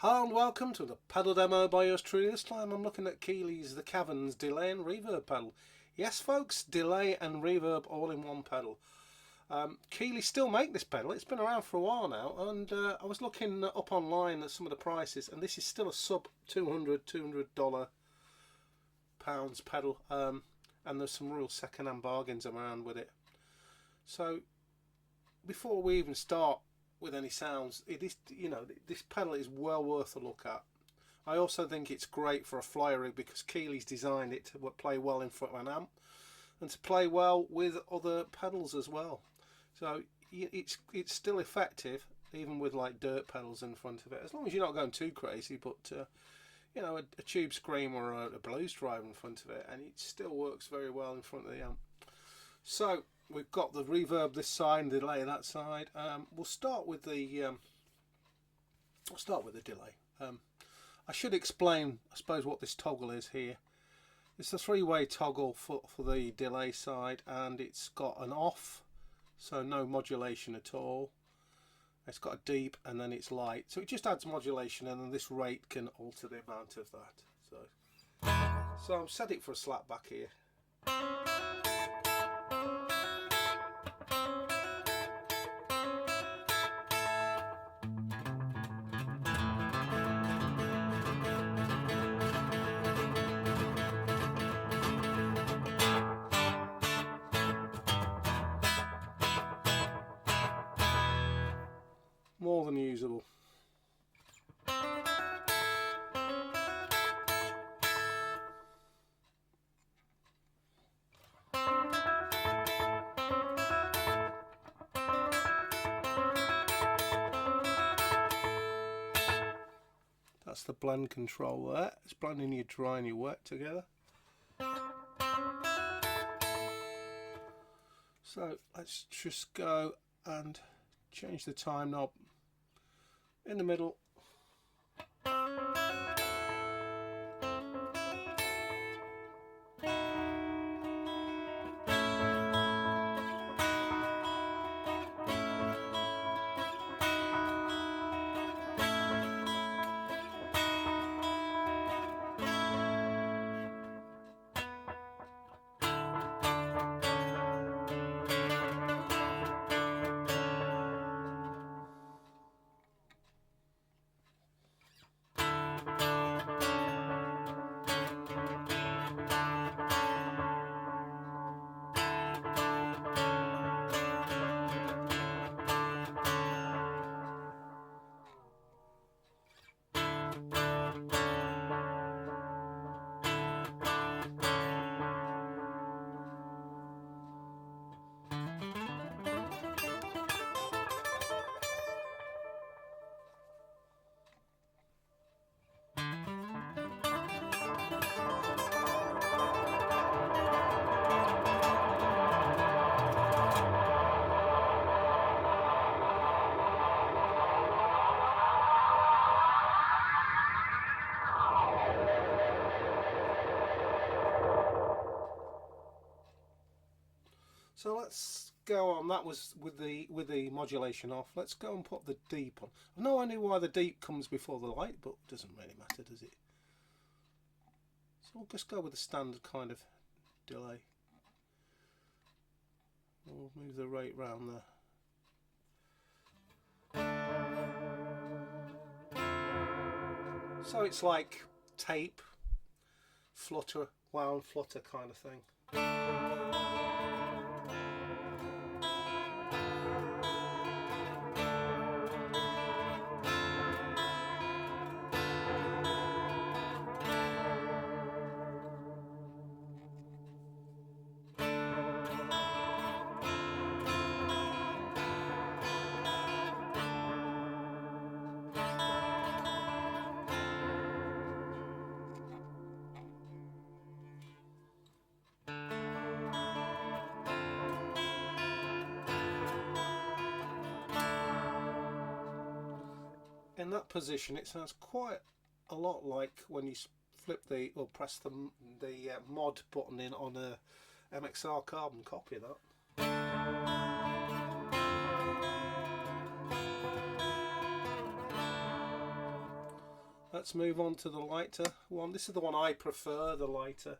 Hi and welcome to the pedal demo by yours truly. This time I'm looking at Keeley's The Caverns Delay and Reverb pedal. Yes folks, delay and reverb all in one pedal. Keeley still make this pedal. It's been around for a while now, and I was looking up online at some of the prices, and this is still a sub $200 pounds pedal, and there's some real second-hand bargains around with it. So before we even start with any sounds, it is, this pedal is well worth a look at. I also think it's great for a fly rig because Keeley's designed it to play well in front of an amp and to play well with other pedals as well. So it's still effective even with like dirt pedals in front of it, as long as you're not going too crazy. But a tube scream or a blues drive in front of it, and it still works very well in front of the amp. So we've got the reverb this side and delay that side. We'll start with the delay. I should explain, I suppose, what this toggle is here. It's a three-way toggle for the delay side, and it's got an off, so no modulation at all. It's got a deep, and then it's light, so it just adds modulation, and then this rate can alter the amount of that. So I've set it for a slap back here. More than usable. That's the blend control there. It's blending your dry and your wet together. So let's just go and change the time knob in the middle. So let's go on. That was with the modulation off. Let's go and put the deep on. I have no idea why the deep comes before the light, but it doesn't really matter, does it? So we'll just go with the standard kind of delay. We'll move the rate round there. So it's like tape, flutter, wound flutter kind of thing. In that position, it sounds quite a lot like when you flip or press the mod button in on a MXR carbon copy of that. Let's move on to the lighter one. This is the one I prefer, the lighter.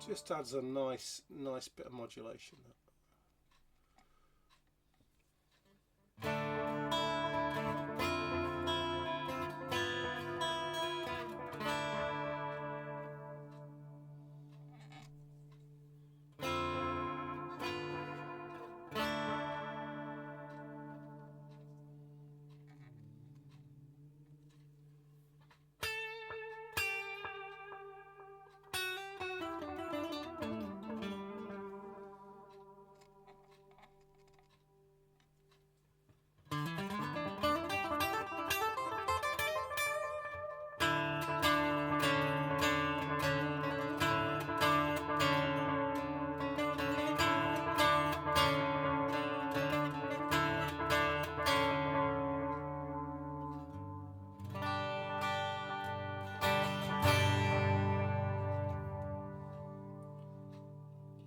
Just adds a nice bit of modulation.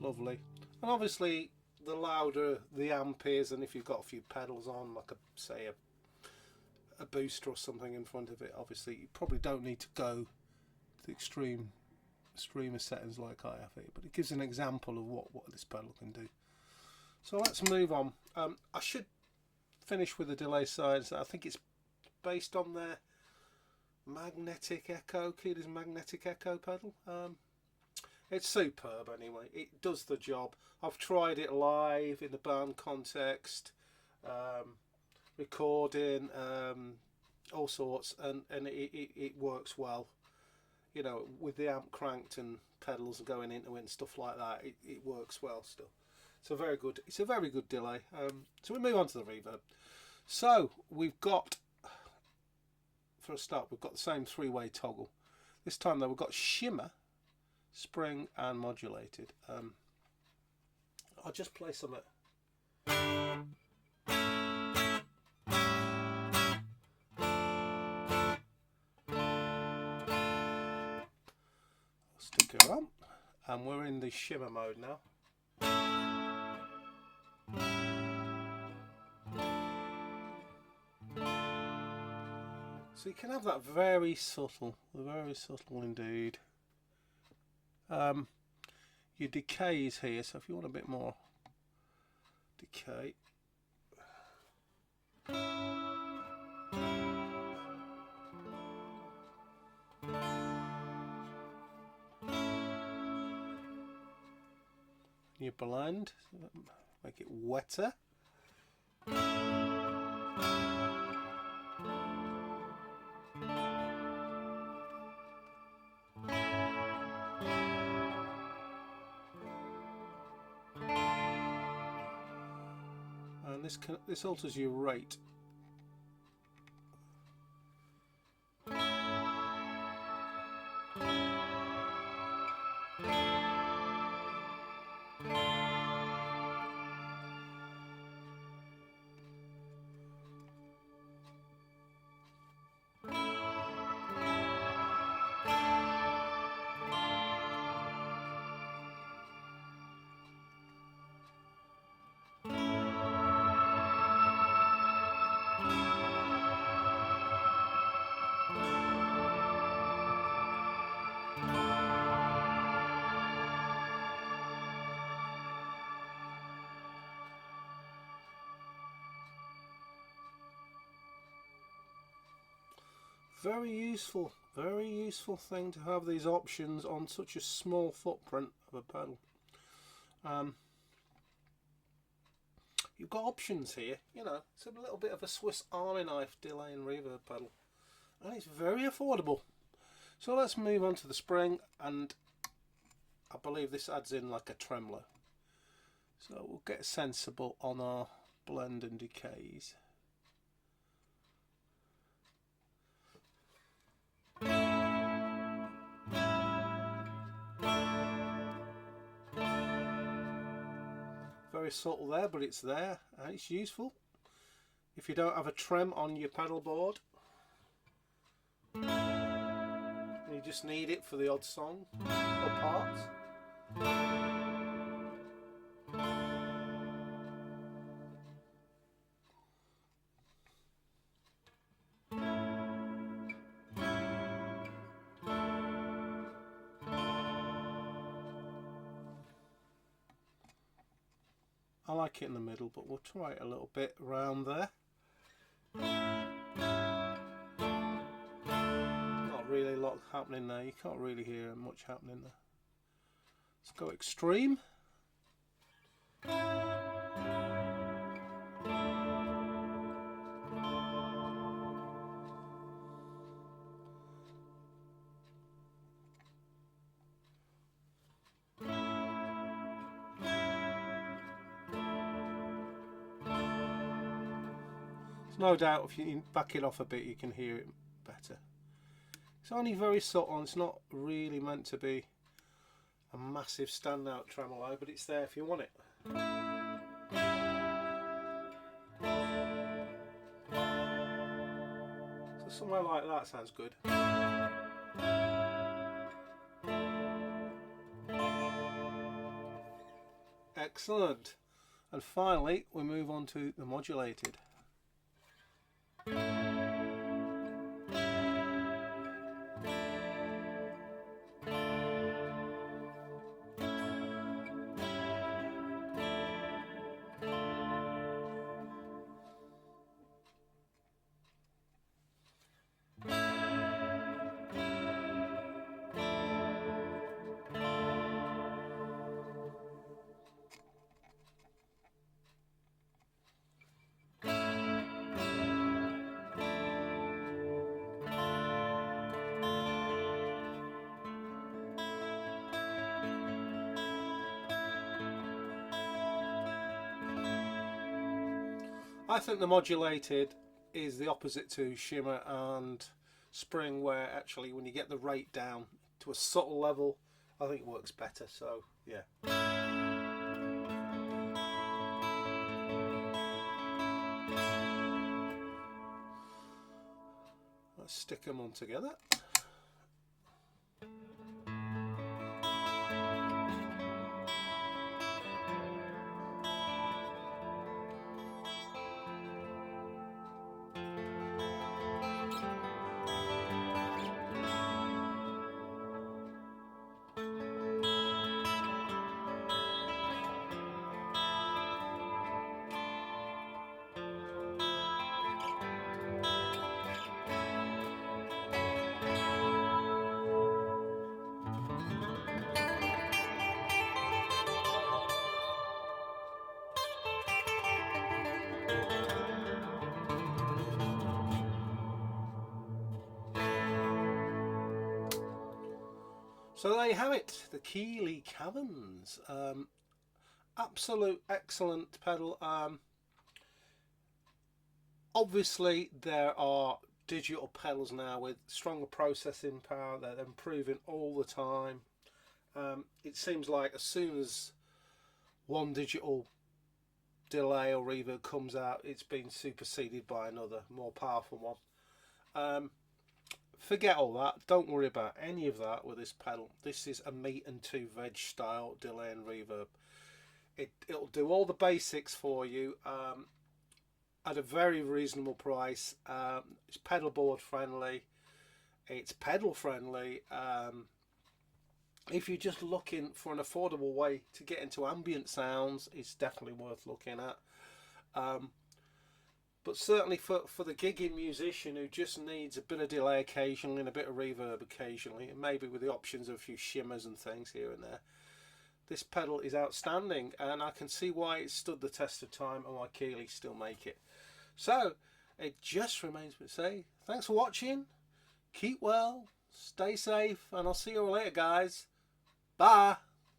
Lovely. And obviously the louder the amp is, and if you've got a few pedals on, like say a booster or something in front of it, obviously you probably don't need to go to the extreme of settings like I have here, but it gives an example of what this pedal can do. So let's move on. I should finish with the delay sides. I think it's based on their magnetic echo, Keeley's magnetic echo pedal. It's superb anyway. It does the job. I've tried it live in the band context, recording, all sorts, and it works well. You know, with the amp cranked and pedals going into it and stuff like that, it works well still. It's a very good delay. So we move on to the reverb. So we've got, for a start, we've got the same three-way toggle. This time though we've got shimmer, spring and modulated. I'll just play some at stick it on, and we're in the shimmer mode now. So you can have that very subtle indeed. Your decay is here, so if you want a bit more decay, you blend, make it wetter. And this alters your rate. Very useful thing to have these options on such a small footprint of a pedal. You've got options here, you know, it's a little bit of a Swiss Army knife delay and reverb pedal, and it's very affordable. So let's move on to the spring, and I believe this adds in like a tremolo. So we'll get sensible on our blend and decays. Very subtle there, but it's there and it's useful. If you don't have a trem on your pedal board, you you just need it for the odd song or part. I like it in the middle, but we'll try it a little bit around there. Not really a lot happening there. You can't really hear much happening there. Let's go extreme. No doubt if you back it off a bit you can hear it better. It's only very subtle, it's not really meant to be a massive standout tremolo, but it's there if you want it. So somewhere like that sounds good. Excellent. And finally we move on to the modulated. I think the modulated is the opposite to shimmer and spring, where actually when you get the rate down to a subtle level, I think it works better. So yeah. Let's stick them on together. So there you have it, the Keeley Caverns. Absolute excellent pedal. Obviously there are digital pedals now with stronger processing power. They're improving all the time. It seems like as soon as one digital delay or reverb comes out, it's been superseded by another more powerful one. Forget all that, don't worry about any of that with this pedal. This is a meat and two veg style delay and reverb. It'll do all the basics for you at a very reasonable price. It's pedalboard friendly, it's pedal friendly. If you're just looking for an affordable way to get into ambient sounds, it's definitely worth looking at. But certainly for the gigging musician who just needs a bit of delay occasionally and a bit of reverb occasionally, and maybe with the options of a few shimmers and things here and there, this pedal is outstanding, and I can see why it stood the test of time and why Keeley still make it. So it just remains me to say thanks for watching, keep well, stay safe, and I'll see you all later guys. Bye.